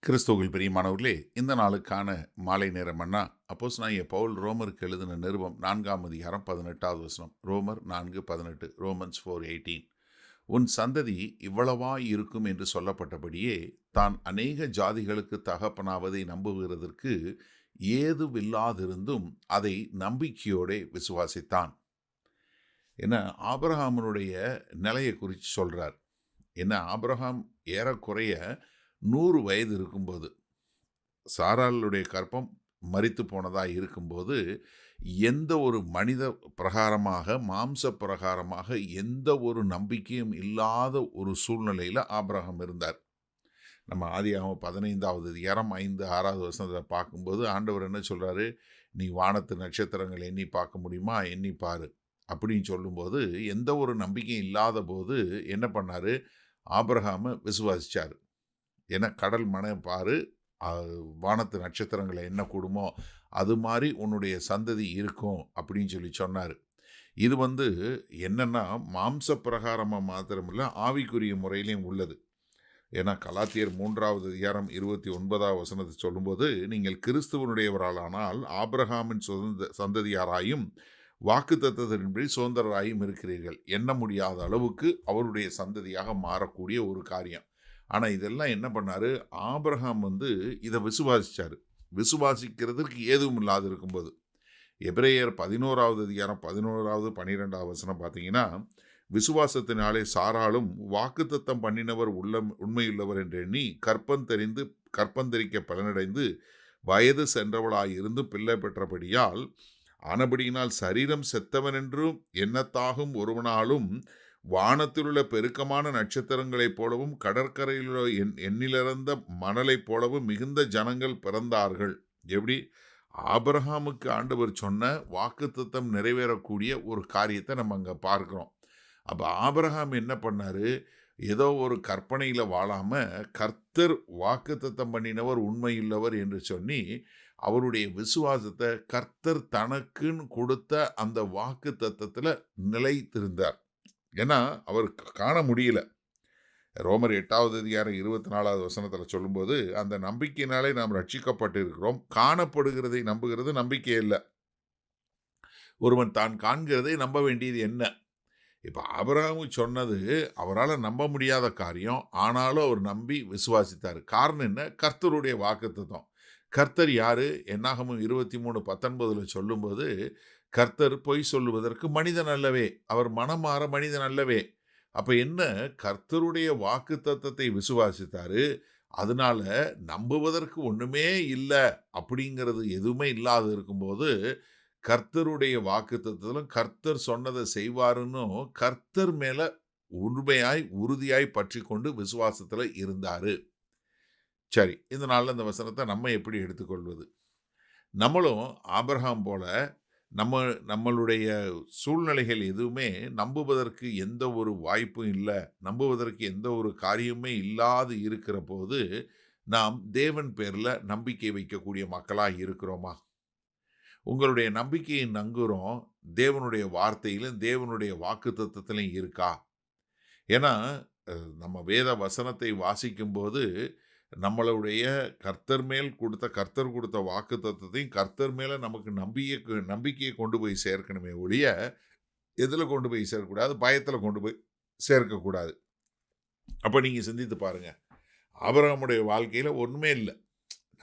கிறிஸ்துவுக்குள் பிரியமானவர்களே, இந்த நாளுக்கான மாலை நேர மன்னா அப்போஸ்தலனாகிய பவுல் ரோமருக்கு எழுதின நிருபம் 4ஆம் அதிகாரம் 18வது வசனம். ரோமர் 4:18, ரோமன்ஸ் 4:18. உன் சந்ததி இவ்வளவாய் இருக்கும் என்று சொல்லப்பட்டபடியே தான் அநேக ஜாதிகளுக்கு தகப்பனாவதை நம்புகிறதற்கு ஏதுவில்லாதிருந்தும் அதை நம்பிக்கையோடே விசுவாசித்தான். என்ன ஆபிரகாமினுடைய நிலையை குறித்து சொல்றார். என்ன ஆபிரகாம் ஏறக்குறைய 100 வயது இருக்கும்போது, சாராளுடைய கர்ப்பம் மரித்து போனதாக இருக்கும்போது, எந்த ஒரு மனித பிரகாரமாக மாம்ச பிரகாரமாக எந்த ஒரு நம்பிக்கையும் இல்லாத ஒரு சூழ்நிலையில் ஆபிரகாம் இருந்தார். நம்ம ஆதியாகமம் 15வது அதிகாரம் 5, 6வது வசனத்தில் பார்க்கும்போது ஆண்டவர் என்ன சொல்கிறாரு, நீ வானத்து நட்சத்திரங்கள் எண்ணி பார்க்க முடியுமா, எண்ணி பாரு அப்படின்னு சொல்லும்போது, எந்த ஒரு நம்பிக்கையும் இல்லாத போது என்ன பண்ணார், ஆபிரகாமை விசுவாசித்தார். ஏன்னா கடல் மனை பாரு, வானத்து நட்சத்திரங்களை என்ன கூடுமோ அது மாதிரி உன்னுடைய சந்ததி இருக்கும் அப்படின்னு சொல்லி சொன்னார். இது என்னென்னா மாம்ச பிரகாரமாக மாத்திரமில்லை, ஆவிக்குரிய முறையிலையும் உள்ளது. ஏன்னா கலாத்தியர் 3வது அதிகாரம் 29வது வசனத்தை சொல்லும்போது, நீங்கள் கிறிஸ்துவனுடையவரானால் ஆபிரகாமின் சந்ததியாராயும் வாக்குத்தத்தத்தின்படி சுதந்திரராயும் இருக்கிறீர்கள். எண்ண முடியாத அளவுக்கு அவருடைய சந்ததியாக மாறக்கூடிய ஒரு காரியம். ஆனால் இதெல்லாம் என்ன பண்ணார், ஆபிரகாம் இதை விசுவாசித்தார். விசுவாசிக்கிறதுக்கு ஏதும் இல்லாது இருக்கும்போது, எபிரேயர் 11வது அதிகாரம் 11வது 12வது வசனம் பார்த்தீங்கன்னா, விசுவாசத்தினாலே சாராளும் வாக்குத்தத்தம் பண்ணினவர் உண்மையுள்ளவர் என்று எண்ணி கற்பந்தரிக்க பலனடைந்து வயது சென்றவளாயிருந்து பிள்ளை பெற்றபடியால் ஆனபடியினால் சரீரம் செத்தவனென்றும் எண்ணத்தாகும் ஒருவனாலும் வானத்திலுள்ள பெருக்கமான நட்சத்திரங்களைப் போலவும் கடற்கரையிலுள்ள எண்ணிலிறந்த மணலைப் போலவும் மிகுந்த ஜனங்கள் பிறந்தார்கள். எப்படி ஆபிரகாமுக்கு ஆண்டவர் சொன்ன வாக்குத்தத்தம் நிறைவேறக்கூடிய ஒரு காரியத்தை நம்ம அங்கே பார்க்குறோம். அப்போ ஆபிரகாம் என்ன பண்ணார், ஏதோ ஒரு கற்பனையில் வாழாமல் கர்த்தர் வாக்குத்தத்தம் பண்ணினவர் உண்மையுள்ளவர் என்று சொல்லி அவருடைய விசுவாசத்தை கர்த்தர் தனக்குன்னு கொடுத்த அந்த வாக்குத்தத்தத்தில் நிலைத்திருந்தார். ஏன்னா அவர் காண முடியல. ரோமர் 8வது அதிகாரம் 24வது வசனத்தில் சொல்லும்போது, அந்த நம்பிக்கையினாலே நாம் ரட்சிக்கப்பட்டு இருக்கிறோம், காணப்படுகிறதை நம்புகிறது நம்பிக்கை இல்லை, ஒருவன் தான் காண்கிறதை நம்ப வேண்டியது என்ன. இப்போ ஆபிரகாம் சொன்னது அவரால் நம்ப முடியாத காரியம், ஆனாலும் அவர் நம்பி விசுவாசித்தார். காரணம் என்ன, கர்த்தருடைய வாக்குத்தத்தம். கர்த்தர் யாரு, என்னாகமம் 23:19 சொல்லும்போது, கர்த்தர் பொய் சொல்லுவதற்கு மனிதன் அல்லவே, அவர் மனமாற மனிதன் அல்லவே. அப்போ என்ன, கர்த்தருடைய வாக்குத்தத்தத்தை விசுவாசித்தாரு. அதனால நம்புவதற்கு ஒன்றுமே இல்லை அப்படிங்கிறது எதுவுமே இல்லாத இருக்கும்போது, கர்த்தருடைய வாக்குத்தத்தத்திலும் கர்த்தர் சொன்னதை செய்வாருன்னு கர்த்தர் மேலே உண்மையாய் உறுதியாய் பற்றி கொண்டு விசுவாசத்தில் இருந்தார். சரி, இந்த நாளில் இந்த வசனத்தை நம்ம எப்படி எடுத்துக்கொள்வது? நம்மளும் ஆபிரகாம் போல நம்மளுடைய சூழ்நிலைகள் எதுவுமே நம்புவதற்கு எந்த ஒரு வாய்ப்பும் இல்லை, நம்புவதற்கு எந்த ஒரு காரியமே இல்லாது இருக்கிற போது நாம் தேவன் பேரில் நம்பிக்கை வைக்கக்கூடிய மக்களாக இருக்கிறோமா? உங்களுடைய நம்பிக்கையை நங்குறோம் தேவனுடைய வார்த்தையிலும் தேவனுடைய வாக்குத்தத்தத்திலும் இருக்கா? ஏன்னா நம்ம வேத வசனத்தை வாசிக்கும்போது நம்மளுடைய கர்த்தர் கொடுத்த வாக்குத்தத்தத்தையும் கர்த்தர் மேலே நமக்கு நம்பிக்கையை கொண்டு போய் சேர்க்கணுமே ஒழிய எதில் கொண்டு போய் சேர்க்கக்கூடாது, பயத்தில் கொண்டு போய் சேர்க்கக்கூடாது. அப்போ நீங்கள் சிந்தித்து பாருங்கள், ஆபிரகாமுடைய வாழ்க்கையில் ஒன்றுமே இல்லை,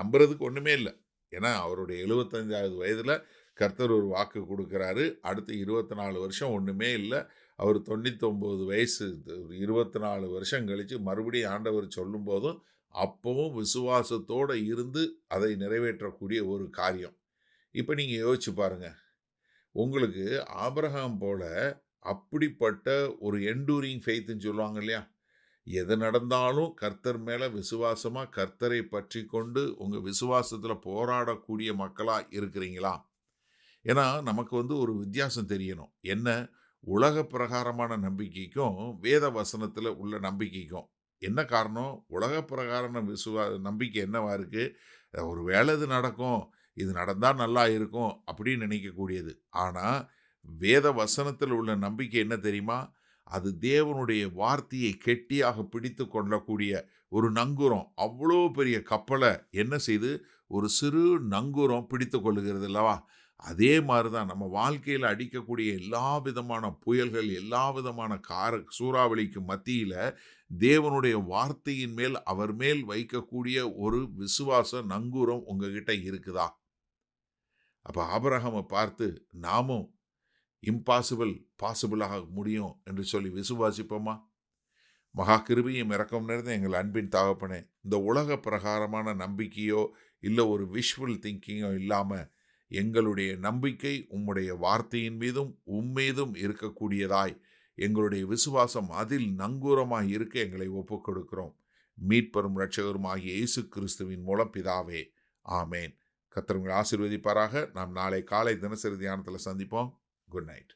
நம்புறதுக்கு ஒன்றுமே இல்லை. ஏன்னா அவருடைய 75வது வயதில் கர்த்தர் ஒரு வாக்கு கொடுக்குறாரு. அடுத்து 24 வருஷம் ஒன்றுமே இல்லை. அவர் 99 வயசு, 24 வருஷம் கழித்து மறுபடியும் ஆண்டவர் சொல்லும் போதும் அப்பவும் விசுவாசத்தோடு இருந்து அதை நிறைவேற்றக்கூடிய ஒரு காரியம். இப்போ நீங்கள் யோசிச்சு பாருங்கள், உங்களுக்கு ஆபிரகாம் போல அப்படிப்பட்ட ஒரு எண்டூரிங் ஃபெய்த்துன்னு சொல்லுவாங்க இல்லையா, எது நடந்தாலும் கர்த்தர் மேலே விசுவாசமாக கர்த்தரை பற்றி கொண்டு உங்கள் விசுவாசத்தில் போராடக்கூடிய மக்களாக இருக்கிறீங்களா? ஏன்னா நமக்கு ஒரு வித்தியாசம் தெரியணும். என்ன, உலக பிரகாரமான நம்பிக்கைக்கும் வேத வசனத்தில் உள்ள நம்பிக்கைக்கும் என்ன காரணம்? உலக பிரகாரம் நம்பிக்கை என்னவா இருக்குது, ஒரு வேளை இது நடக்கும், இது நடந்தால் நல்லா இருக்கும் அப்படின்னு நினைக்கக்கூடியது. ஆனால் வேத வசனத்தில் உள்ள நம்பிக்கை என்ன தெரியுமா? அது தேவனுடைய வார்த்தையை கெட்டியாக பிடித்து கொள்ளக்கூடிய ஒரு நங்கூரம் அவ்வளோ பெரிய கப்பலை என்ன செய்து ஒரு சிறு நங்கூரம் பிடித்து கொள்ளுகிறது அல்லவா? அதே மாதிரி தான் நம்ம வாழ்க்கையில் அடிக்கக்கூடிய எல்லா விதமான புயல்கள், எல்லா விதமான சூறாவளிக்கு மத்தியில தேவனுடைய வார்த்தையின் மேல் அவர் மேல் வைக்கக்கூடிய ஒரு விசுவாச நங்கூரம் உங்ககிட்ட இருக்குதா? அப்ப ஆபிரகாமை பார்த்து நாமும் இம்பாசிபிள் பாசிபிளாக முடியும் என்று சொல்லி விசுவாசிப்போமா? மகா கிருபையும் இரக்கம் நிறைந்த எங்கள் அன்பின் தகப்பனே, இந்த உலக பிரகாரமான நம்பிக்கையோ இல்லை ஒரு விஷுவல் திங்கிங்கோ இல்லாமல் எங்களுடைய நம்பிக்கை உம்முடைய வார்த்தையின் மீதும் உம்மீதும் இருக்கக்கூடியதாய் எங்களுடைய விசுவாசம் அதில் நங்கூரமாய் இருக்க எங்களை ஒப்புக் கொடுக்கிறோம். மீட்பெரும் இரட்சகரும் ஆகிய இயேசு கிறிஸ்துவின் மூலம் பிதாவே, ஆமேன். கர்த்தர் உங்களை ஆசீர்வதிப்பாராக. நாம் நாளை காலை தினசரி தியானத்தில் சந்திப்போம். Good night.